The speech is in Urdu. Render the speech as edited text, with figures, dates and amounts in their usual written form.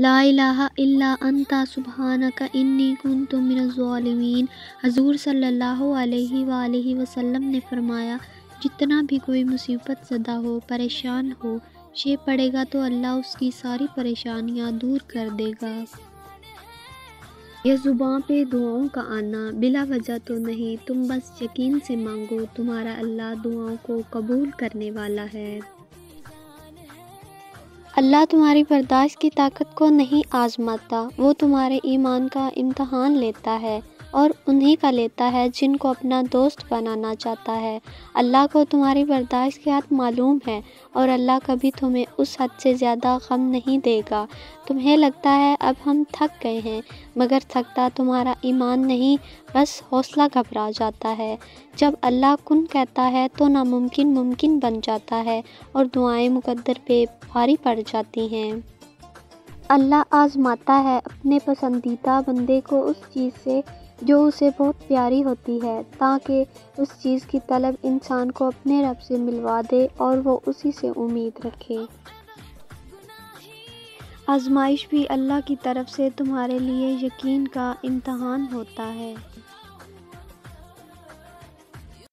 لا الہ الا انت سبحانک انی کنت من الظالمین۔ حضور صلی اللہ علیہ وآلہ وسلم نے فرمایا، جتنا بھی کوئی مصیبت زدہ ہو، پریشان ہو، شے پڑے گا تو اللہ اس کی ساری پریشانیاں دور کر دے گا۔ یہ زباں پہ دعاؤں کا آنا بلا وجہ تو نہیں، تم بس یقین سے مانگو، تمہارا اللہ دعاؤں کو قبول کرنے والا ہے۔ اللہ تمہاری برداشت کی طاقت کو نہیں آزماتا، وہ تمہارے ایمان کا امتحان لیتا ہے، اور انہی کا لیتا ہے جن کو اپنا دوست بنانا چاہتا ہے۔ اللہ کو تمہاری برداشت کی حد معلوم ہے، اور اللہ کبھی تمہیں اس حد سے زیادہ غم نہیں دے گا۔ تمہیں لگتا ہے اب ہم تھک گئے ہیں، مگر تھکتا تمہارا ایمان نہیں، بس حوصلہ گھبرا جاتا ہے۔ جب اللہ کن کہتا ہے تو ناممکن ممکن بن جاتا ہے، اور دعائیں مقدر پہ بھاری پڑ جاتی ہیں۔ اللہ آزماتا ہے اپنے پسندیدہ بندے کو اس چیز سے جو اسے بہت پیاری ہوتی ہے، تاکہ اس چیز کی طلب انسان کو اپنے رب سے ملوا دے اور وہ اسی سے امید رکھے۔ آزمائش بھی اللہ کی طرف سے تمہارے لیے یقین کا امتحان ہوتا ہے۔